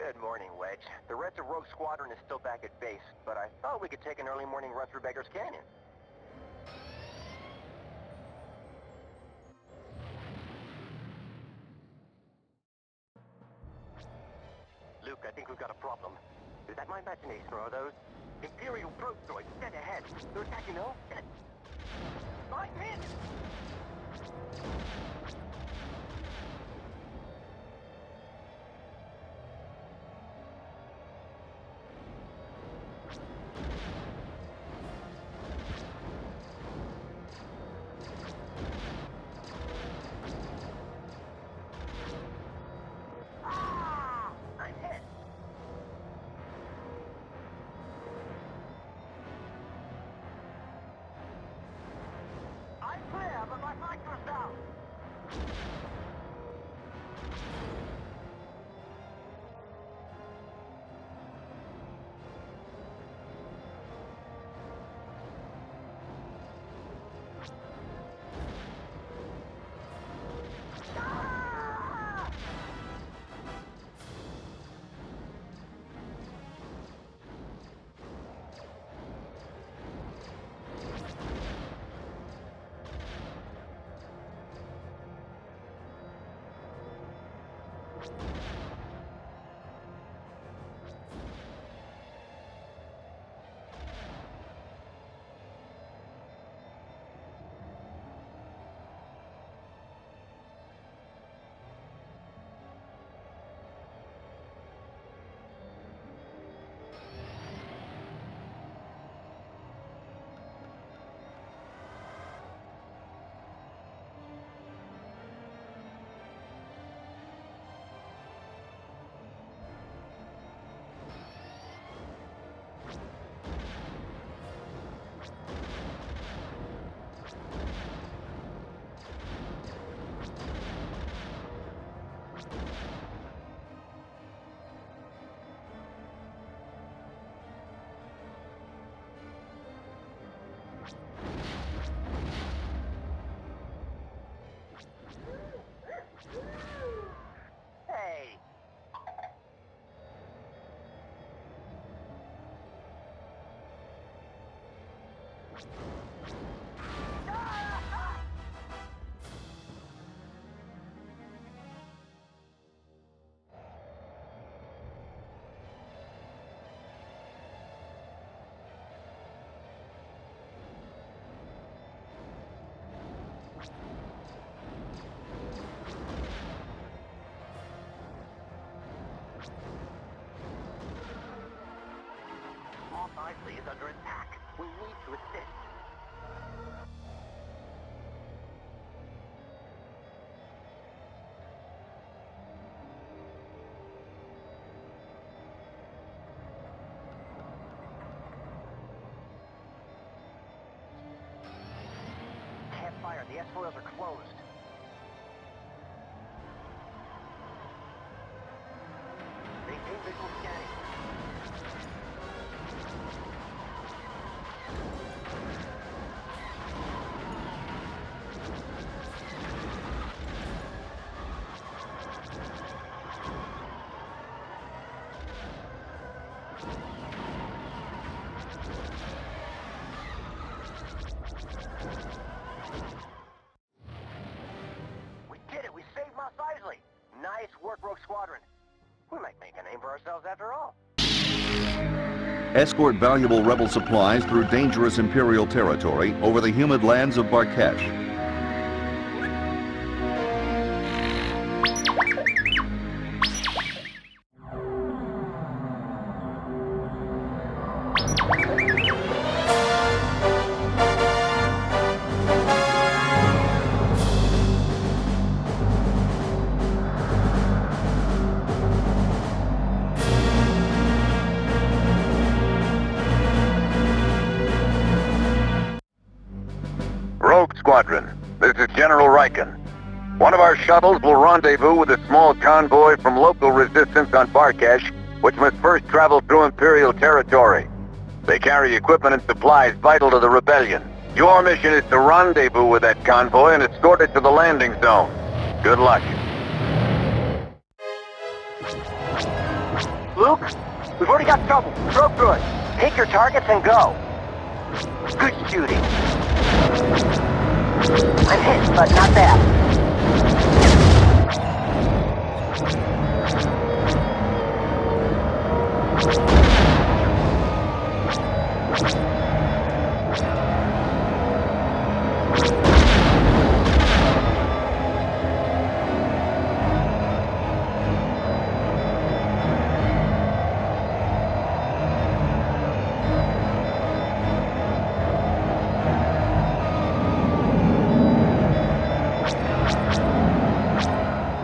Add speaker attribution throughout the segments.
Speaker 1: Good morning, Wedge. The rest of Rogue Squadron is still back at base, but I thought we could take an early morning run through Beggar's Canyon. Luke, I think we've got a problem. Is that my imagination, or are those Imperial probe droids dead ahead? They're attacking those? I'm hit! Hey! Is under attack. We need to assist. Can't fire. The S-foils are closed. Maintain visual scanning. We did it! We saved Mos Eisley! Nice work, Rogue Squadron. We might make a name for ourselves after all.
Speaker 2: Escort valuable rebel supplies through dangerous Imperial territory over the humid lands of Barkesh.
Speaker 3: Rogue Squadron, this is General Riken. One of our shuttles will rendezvous with a small convoy from local resistance on Barkesh, which must first travel through Imperial territory. They carry equipment and supplies vital to the rebellion. Your mission is to rendezvous with that convoy and escort it to the landing zone. Good luck.
Speaker 1: Luke, we've already got trouble. Drove through it. Take your targets and go. Good shooting. I'm hit, but not bad.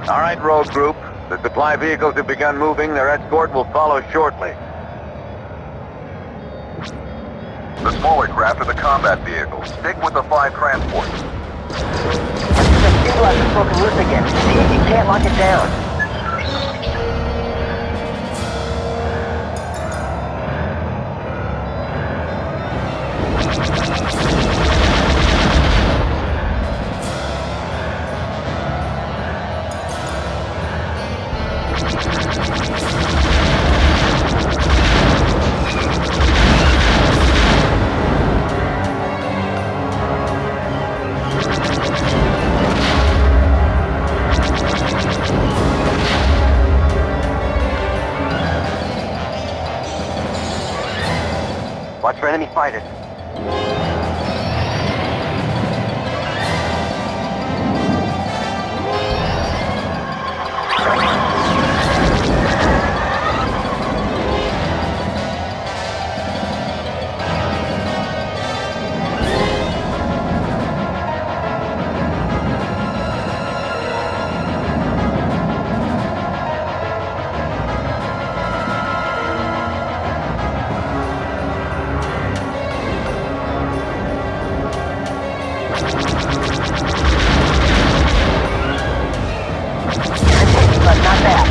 Speaker 3: All right, Rogue Group. The supply vehicles have begun moving. Their escort will follow shortly.
Speaker 4: The smaller craft are the combat vehicles. Stick with the 5 transports.
Speaker 1: The stabilizer's broken loose again. See if you can't lock it down. Watch for enemy fighters. But not bad.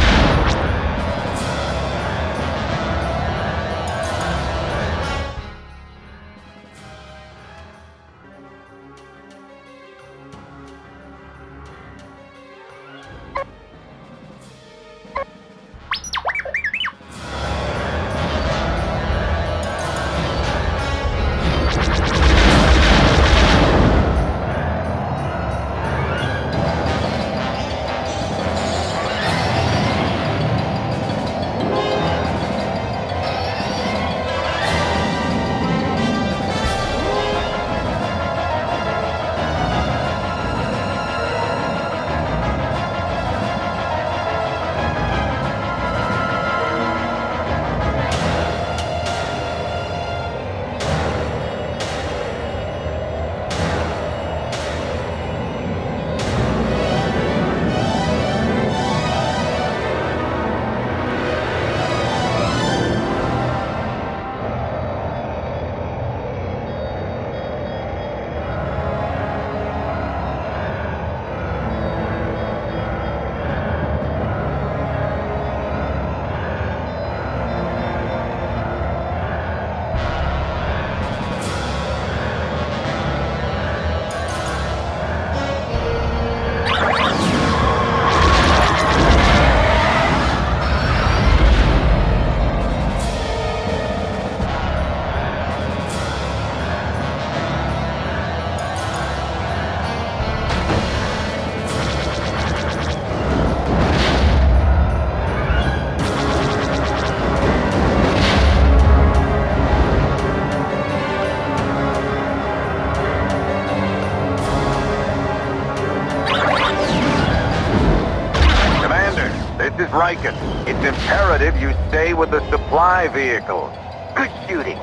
Speaker 3: This is Riken. It's imperative you stay with the supply vehicles.
Speaker 1: Good shooting.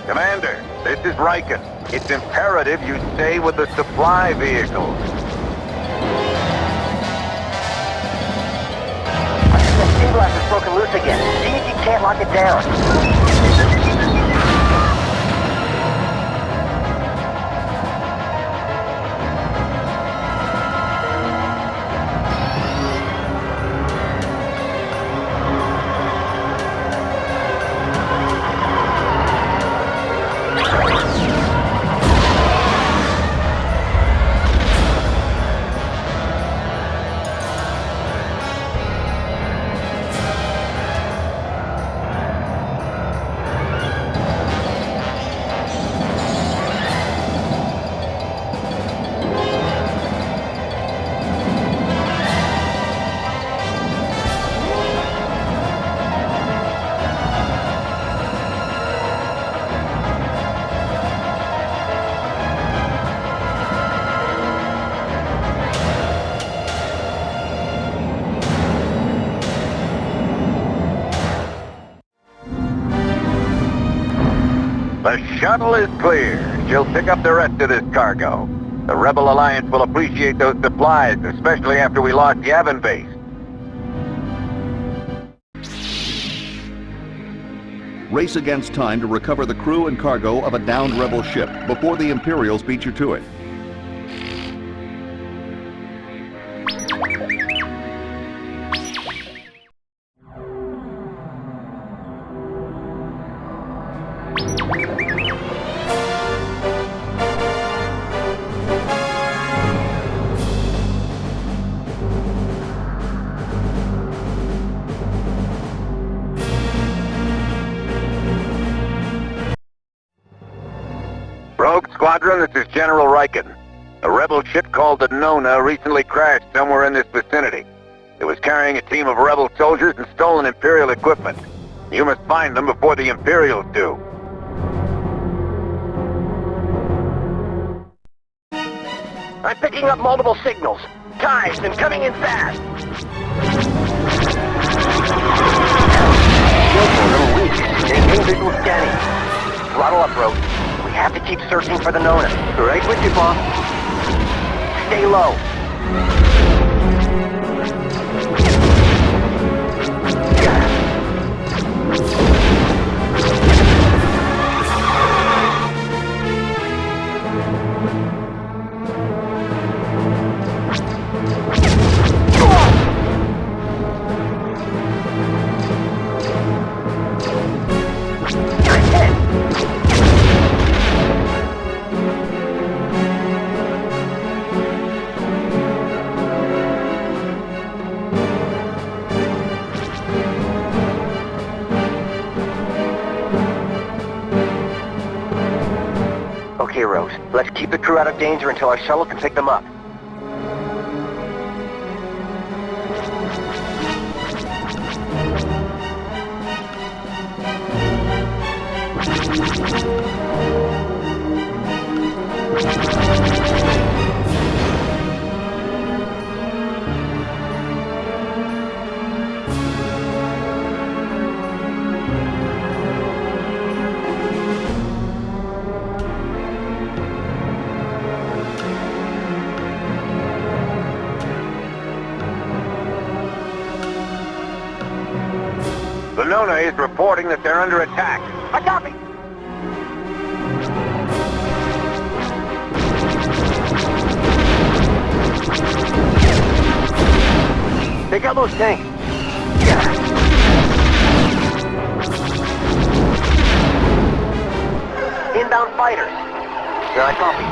Speaker 3: Commander, this is Riken. It's imperative you stay with the supply vehicles.
Speaker 1: The stabilizer's broken loose again. See if you can't lock it down.
Speaker 3: The shuttle is clear. She'll pick up the rest of this cargo. The Rebel Alliance will appreciate those supplies, especially after we lost Yavin Base.
Speaker 2: Race against time to recover the crew and cargo of a downed rebel ship before the Imperials beat you to it.
Speaker 3: Rogue Squadron, this is General Riken. A rebel ship called the Nona recently crashed somewhere in this vicinity. It was carrying a team of rebel soldiers and stolen Imperial equipment. You must find them before the Imperials do.
Speaker 1: I'm picking up multiple signals. Tides and coming in fast. Shields are a little weak. Maintaining visual scanning. Throttle up, Rogue. We have to keep searching for the Nona. Right with you, boss. Stay low. Okay, Rose. Let's keep the crew out of danger until our shuttle can pick them up.
Speaker 3: The Nona is reporting that they're under attack.
Speaker 1: I copy! Take out those tanks. Inbound fighters. Here, I copy.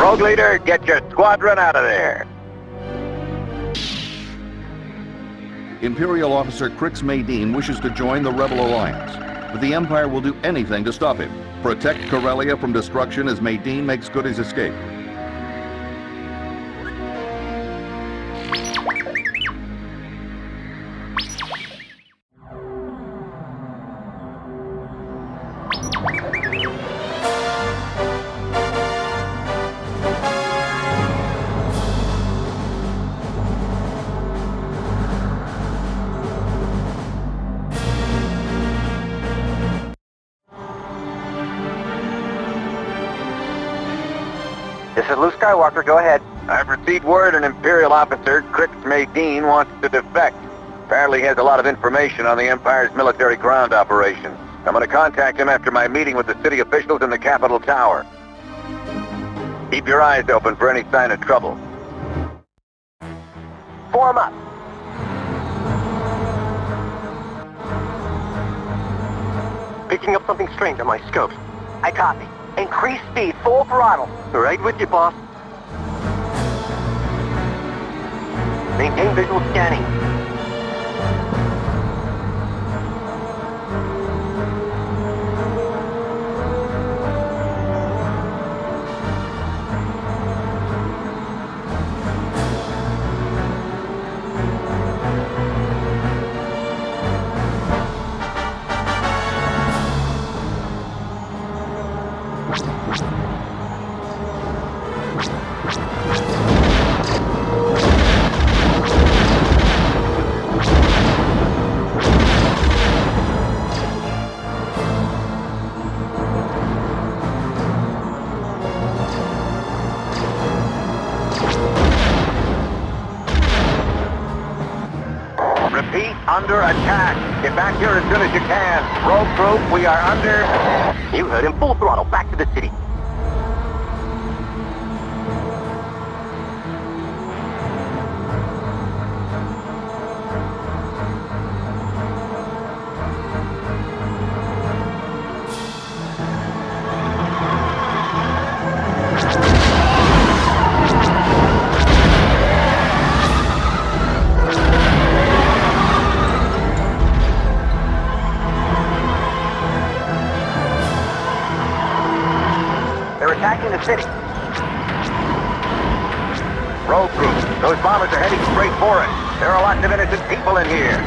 Speaker 3: Rogue Leader, get your squadron out of there.
Speaker 2: Imperial officer Crix Maydeen wishes to join the Rebel Alliance, but the Empire will do anything to stop him. Protect Corellia from destruction as Maydeen makes good his escape.
Speaker 1: This is Luke Skywalker, go ahead.
Speaker 3: I've received word an Imperial officer, Crix Maydeen, wants to defect. Apparently he has a lot of information on the Empire's military ground operations. I'm going to contact him after my meeting with the city officials in the Capitol Tower. Keep your eyes open for any sign of trouble.
Speaker 1: Form up. Picking up something strange on my scopes. I copy. Increase speed, full throttle. Right with you, boss. Maintain visual scanning.
Speaker 3: Repeat, under attack. Get back here as soon as you can. Rogue Group, we are under...
Speaker 1: You heard him, full throttle, back to the city. Attacking the city.
Speaker 3: Rogue Group, those bombers are heading straight for it. There are lots of innocent people in here.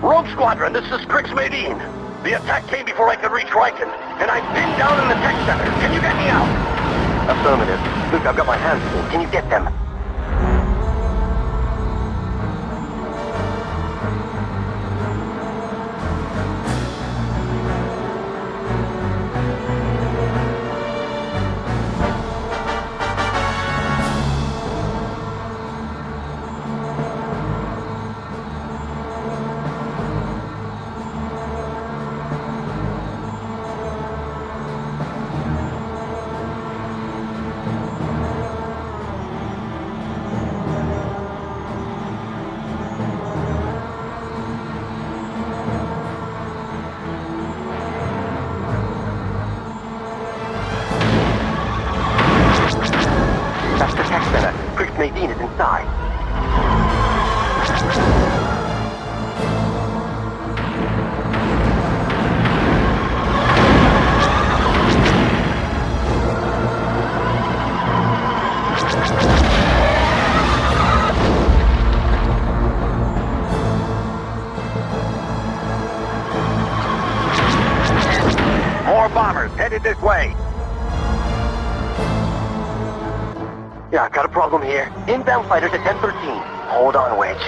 Speaker 1: Rogue Squadron, this is Crix Maydeen. The attack came before I could reach Riken, and I'm pinned down in the tech center. Can you get me out? Affirmative. Luke, I've got my hands full. Can you get them? Yeah, I've got a problem here. Inbound fighters at 1013. Hold on, Wedge.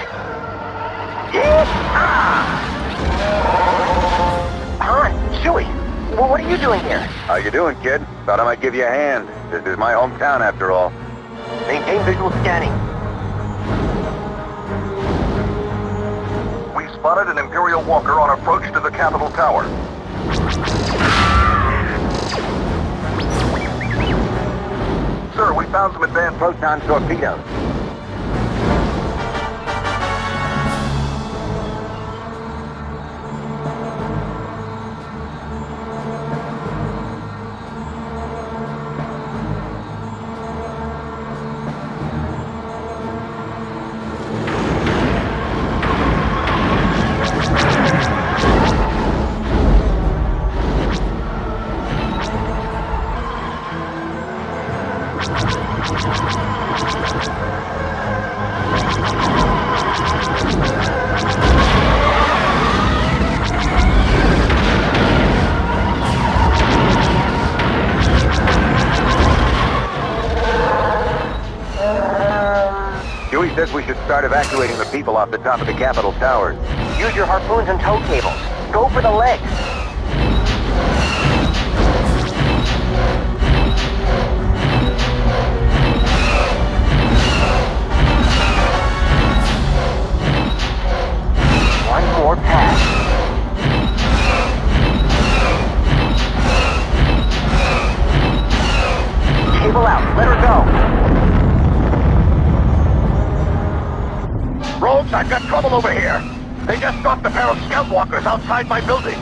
Speaker 1: Han, Chewie, well, what are you doing here?
Speaker 3: How you doing, kid? Thought I might give you a hand. This is my hometown, after all.
Speaker 1: Maintain visual scanning.
Speaker 4: We spotted an Imperial walker on approach to the Capitol Tower. Sir, we found some advanced
Speaker 3: Proton torpedoes. Chewie says we should start evacuating the people off the top of the Capitol Towers.
Speaker 1: Use your harpoons and tow cables. Go for the legs. One more pass. Cable out. Let her go.
Speaker 3: Rogues, I've got trouble over here. They just stopped a pair of scout walkers outside my building.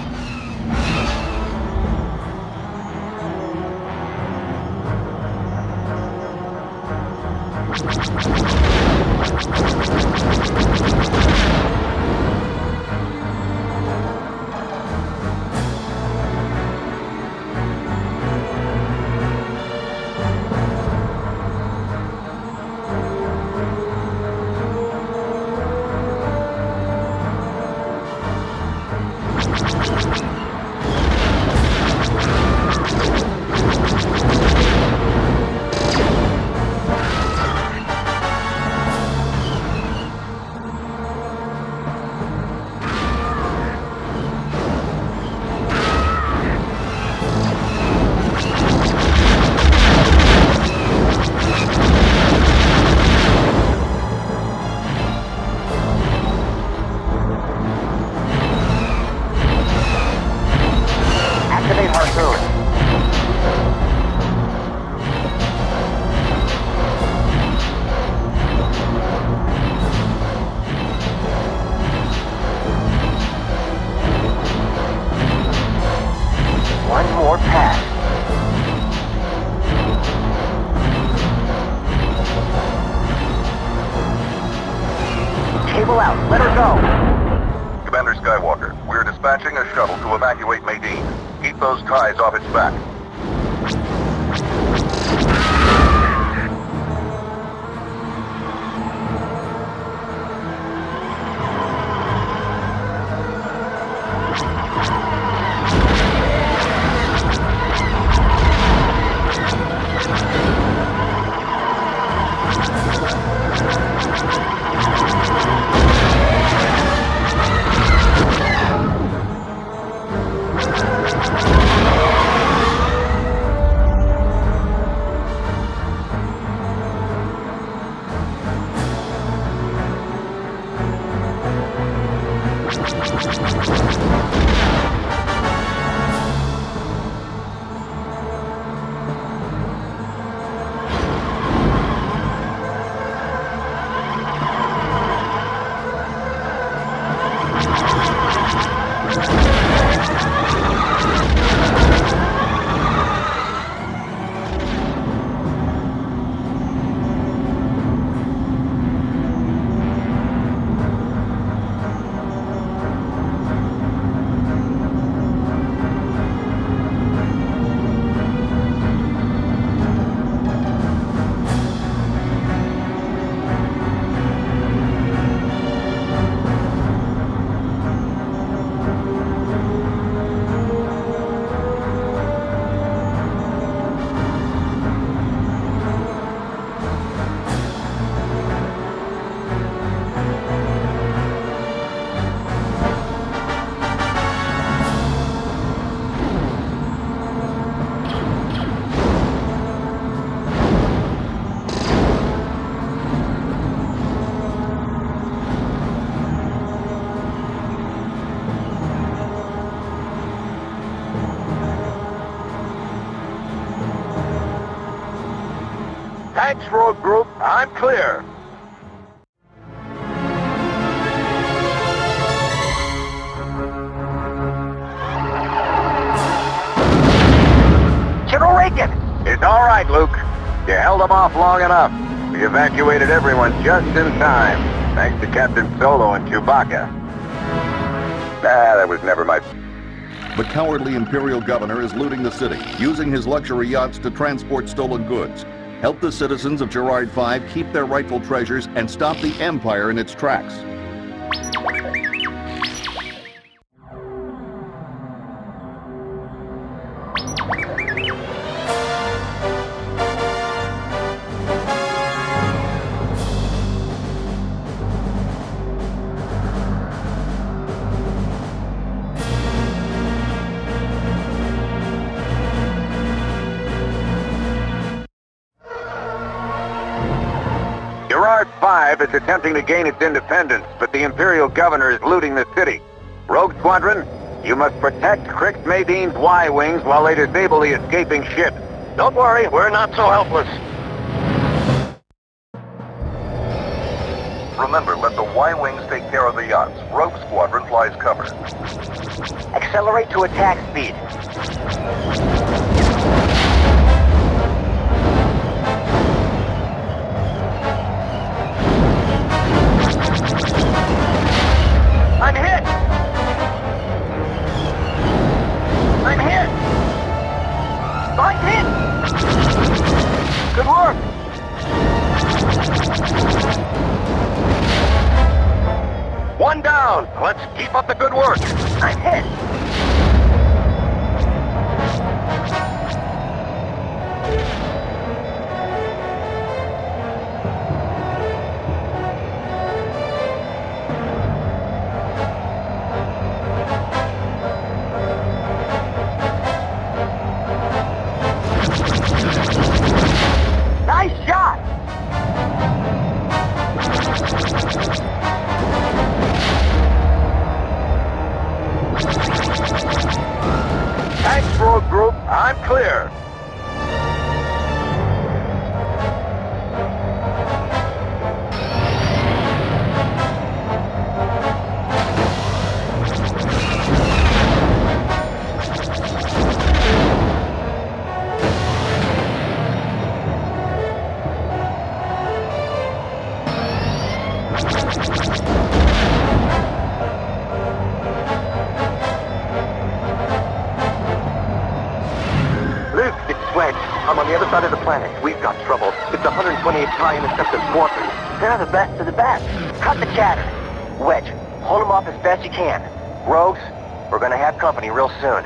Speaker 1: Cable out. Let her go.
Speaker 4: Commander Skywalker, we're dispatching a shuttle to evacuate Medine. Keep those ties off its back.
Speaker 1: Thanks, Rogue Group. I'm clear. General Reagan!
Speaker 3: It's all right, Luke. You held them off long enough. We evacuated everyone just in time, thanks to Captain Solo and Chewbacca. That was never my...
Speaker 2: The cowardly Imperial governor is looting the city, using his luxury yachts to transport stolen goods. Help the citizens of Gerard 5 keep their rightful treasures and stop the Empire in its tracks.
Speaker 3: Gerard 5 is attempting to gain its independence, but the Imperial governor is looting the city. Rogue Squadron, you must protect Crix Madine's Y-Wings while they disable the escaping ship.
Speaker 1: Don't worry, we're not so helpless.
Speaker 4: Remember, let the Y-Wings take care of the yachts. Rogue Squadron flies cover.
Speaker 1: Accelerate to attack speed. I'm hit! I'm hit! I'm hit! Good work! One down. Let's keep up the good work. I'm hit. Nice shot! Thanks, Rogue Group. I'm clear. Luke, it's Wedge. I'm on the other side of the planet. We've got trouble. It's 128 TIE interceptor squadron. They're the best of the best. Cut the chatter. Wedge, hold them off as best you can. Rogues, we're gonna have company real soon.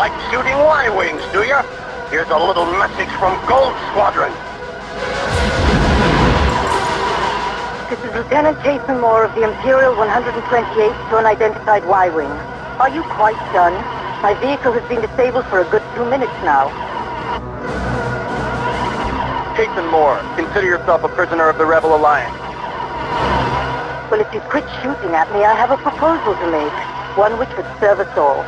Speaker 1: like shooting Y-wings, do you? Here's a little message from Rogue Squadron.
Speaker 5: This is Lieutenant Jason Moore of the Imperial 128th to unidentified Y-wing. Are you quite done? My vehicle has been disabled for a good 2 minutes now.
Speaker 1: Jason Moore, consider yourself a prisoner of the Rebel Alliance.
Speaker 5: Well, if you quit shooting at me, I have a proposal to make. One which would serve us all.